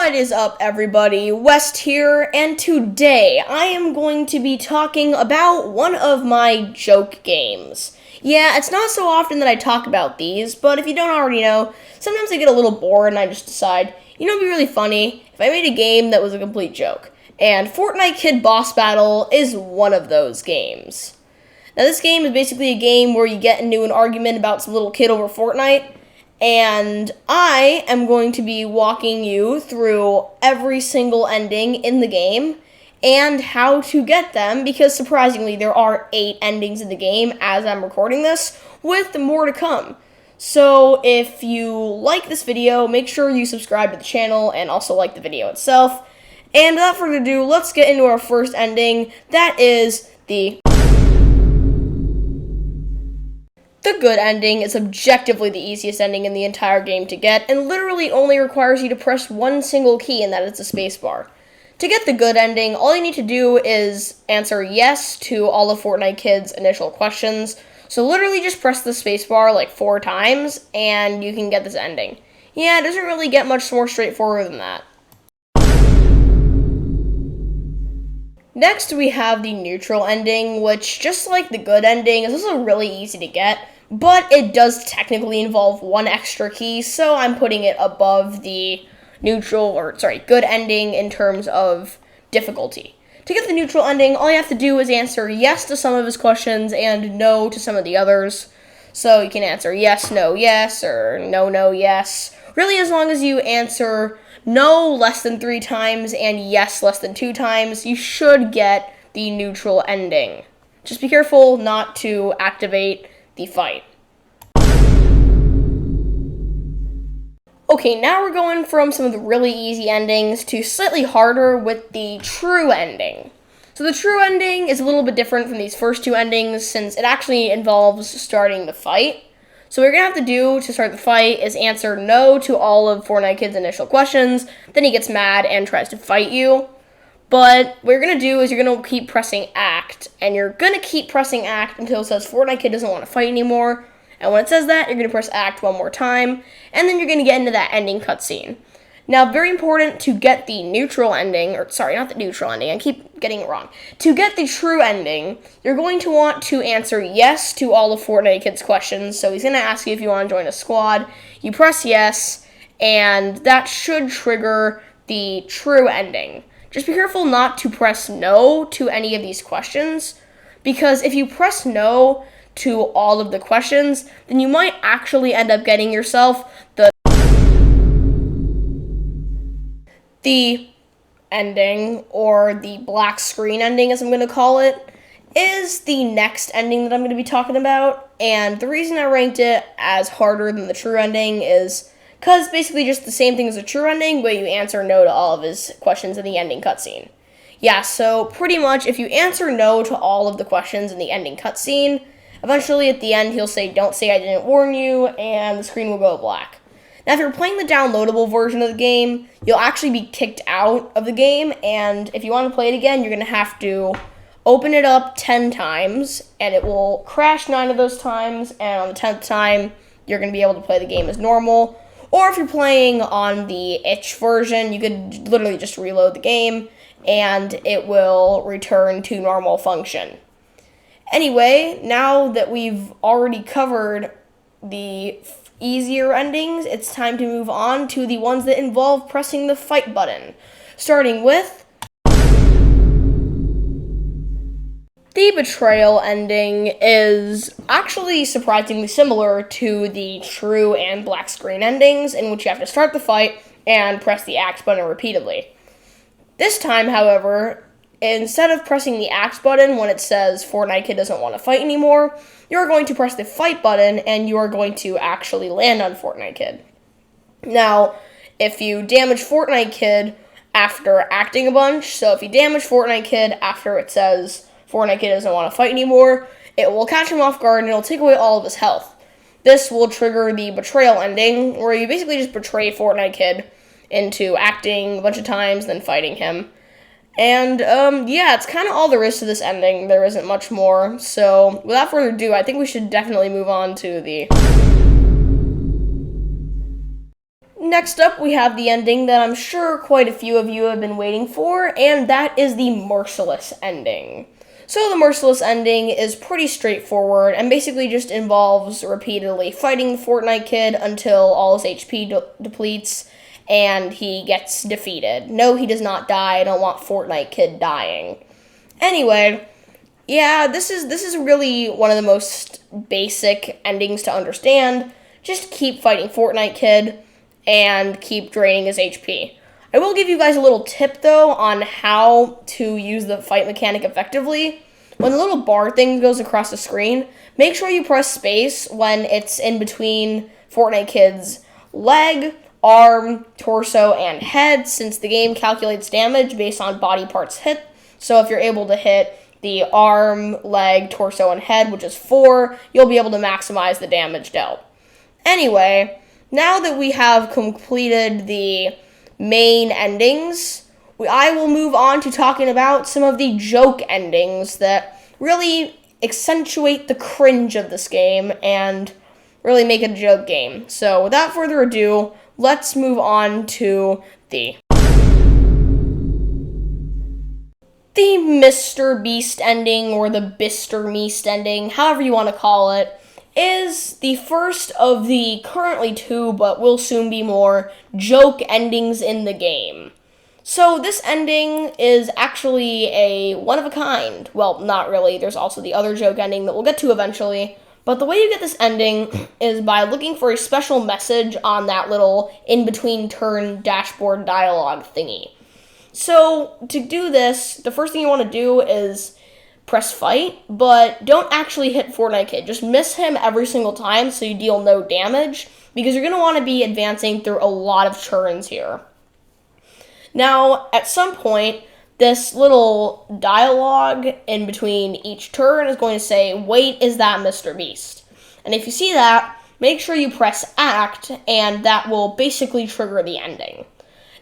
What is up, everybody? West here, and today I am going to be talking about one of my joke games. Yeah, it's not so often that I talk about these, but if you don't already know, sometimes I get a little bored and I just decide, it'd be really funny if I made a game that was a complete joke. And Fortnite Kid Boss Battle is one of those games. Now, this game is basically a game where you get into an argument about some little kid over Fortnite, and I am going to be walking you through every single ending in the game and how to get them, because surprisingly there are 8 endings in the game as I'm recording this, with more to come. So if you like this video, make sure you subscribe to the channel and also like the video itself. And without further ado, let's get into our first ending. That is the good ending. Is objectively the easiest ending in the entire game to get, and literally only requires you to press one single key, and that is the spacebar. To get the good ending, all you need to do is answer yes to all of Fortnite Kid's initial questions. So literally just press the spacebar like 4 times, and you can get this ending. Yeah, it doesn't really get much more straightforward than that. Next, we have the neutral ending, which, just like the good ending, is also really easy to get, but it does technically involve one extra key, so I'm putting it above the good ending in terms of difficulty. To get the neutral ending, all you have to do is answer yes to some of his questions and no to some of the others. So you can answer yes, no, yes, or no, no, yes. Really, as long as you answer no less than 3 times and yes less than 2 times, you should get the neutral ending. Just be careful not to activate the fight. Okay, now we're going from some of the really easy endings to slightly harder with the true ending. So the true ending is a little bit different from these first 2 endings, since it actually involves starting the fight. So what you're going to have to do to start the fight is answer no to all of Fortnite Kid's initial questions, then he gets mad and tries to fight you. But what you're going to do is you're going to keep pressing act, and you're going to keep pressing act until it says Fortnite Kid doesn't want to fight anymore. And when it says that, you're going to press act one more time, and then you're going to get into that ending cutscene. Now, very important to get the neutral ending, not the neutral ending, I keep getting it wrong. To get the true ending, you're going to want to answer yes to all of Fortnite Kid's questions. So he's going to ask you if you want to join a squad. You press yes, and that should trigger the true ending. Just be careful not to press no to any of these questions, because if you press no to all of the questions, then you might actually end up getting yourself the ending, or the black screen ending as I'm going to call it, is the next ending that I'm going to be talking about. And the reason I ranked it as harder than the true ending is because basically just the same thing as the true ending, but you answer no to all of his questions in the ending cutscene. Yeah, so pretty much if you answer no to all of the questions in the ending cutscene, eventually at the end he'll say, "Don't say I didn't warn you," and the screen will go black. Now, if you're playing the downloadable version of the game, you'll actually be kicked out of the game, and if you want to play it again, you're going to have to open it up 10 times, and it will crash 9 of those times, and on the 10th time, you're going to be able to play the game as normal. Or if you're playing on the itch version, you could literally just reload the game, and it will return to normal function. Anyway, now that we've already covered the easier endings, it's time to move on to the ones that involve pressing the fight button, starting with the betrayal ending. Is actually surprisingly similar to the true and black screen endings, in which you have to start the fight and press the axe button repeatedly. This time, however, instead of pressing the axe button when it says Fortnite Kid doesn't want to fight anymore, you're going to press the fight button, and you are going to actually land on Fortnite Kid. Now, if you damage Fortnite Kid after acting a bunch, so if you damage Fortnite Kid after it says Fortnite Kid doesn't want to fight anymore, it will catch him off guard and it'll take away all of his health. This will trigger the betrayal ending, where you basically just betray Fortnite Kid into acting a bunch of times, then fighting him. And, yeah, it's kind of all there is to this ending. There isn't much more. So, without further ado, I think we should definitely move on to the next up, we have the ending that I'm sure quite a few of you have been waiting for, and that is the Merciless ending. So the Merciless ending is pretty straightforward and basically just involves repeatedly fighting the Fortnite Kid until all his HP depletes and he gets defeated. No, he does not die. I don't want Fortnite Kid dying. Anyway, yeah, this is really one of the most basic endings to understand. Just keep fighting Fortnite Kid and keep draining his HP. I will give you guys a little tip, though, on how to use the fight mechanic effectively. When the little bar thing goes across the screen, make sure you press space when it's in between Fortnite Kid's leg, arm, torso, and head, since the game calculates damage based on body parts hit. So if you're able to hit the arm, leg, torso, and head, which is 4, you'll be able to maximize the damage dealt. Anyway, now that we have completed the main endings, I will move on to talking about some of the joke endings that really accentuate the cringe of this game and really make it a joke game. So without further ado, let's move on to the Mr. Beast ending, or the Bister Meast ending, however you want to call it, is the first of the currently 2, but will soon be more, joke endings in the game. So this ending is actually a one-of-a-kind. Well, not really. There's also the other joke ending that we'll get to eventually. But the way you get this ending is by looking for a special message on that little in-between turn dashboard dialogue thingy. So to do this, the first thing you want to do is press fight, but don't actually hit Fortnite Kid. Just miss him every single time so you deal no damage, because you're going to want to be advancing through a lot of turns here. Now, at some point, this little dialogue in between each turn is going to say, "Wait, is that Mr. Beast?" And if you see that, make sure you press Act, and that will basically trigger the ending.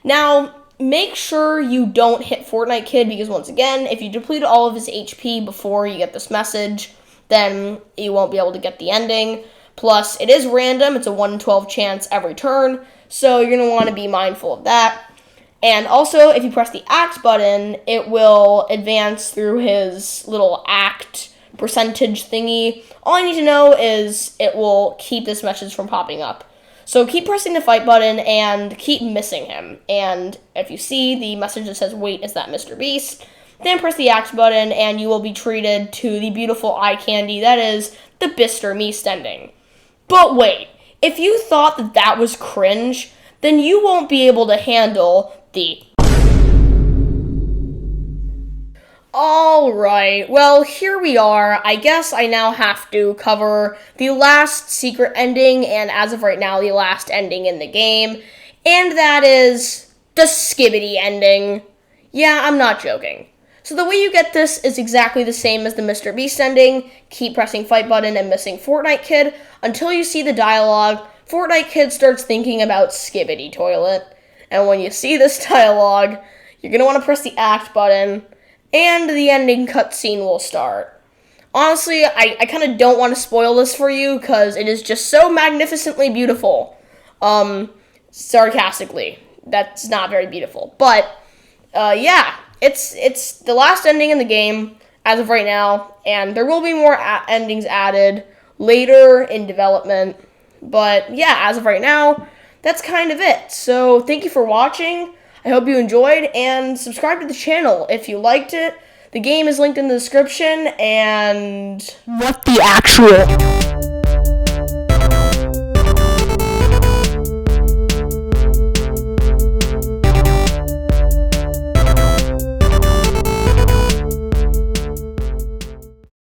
Now, make sure you don't hit Fortnite Kid, because once again, if you deplete all of his HP before you get this message, then you won't be able to get the ending. Plus, it is random. It's a 1 in 12 chance every turn, so you're going to want to be mindful of that. And also, if you press the Act button, it will advance through his little Act percentage thingy. All I need to know is it will keep this message from popping up. So keep pressing the fight button and keep missing him. And if you see the message that says, "Wait, is that Mr. Beast?" then press the Act button and you will be treated to the beautiful eye candy that is the Bister Meast ending. But wait, if you thought that that was cringe, then you won't be able to handle the... Alright, well, here we are. I guess I now have to cover the last secret ending, and as of right now, the last ending in the game, and that is the Skibbity ending. Yeah, I'm not joking. So the way you get this is exactly the same as the Mr. Beast ending. Keep pressing fight button and missing Fortnite Kid until you see the dialogue. Fortnite Kid starts thinking about Skibbity Toilet, and when you see this dialogue, you're going to want to press the Act button, and the ending cutscene will start. Honestly, I kind of don't want to spoil this for you, because it is just so magnificently beautiful. Sarcastically. That's not very beautiful. But, yeah, it's the last ending in the game, as of right now, and there will be more endings added later in development. But, yeah, as of right now, that's kind of it. So, thank you for watching. I hope you enjoyed, and subscribe to the channel if you liked it. The game is linked in the description, and... what the actual...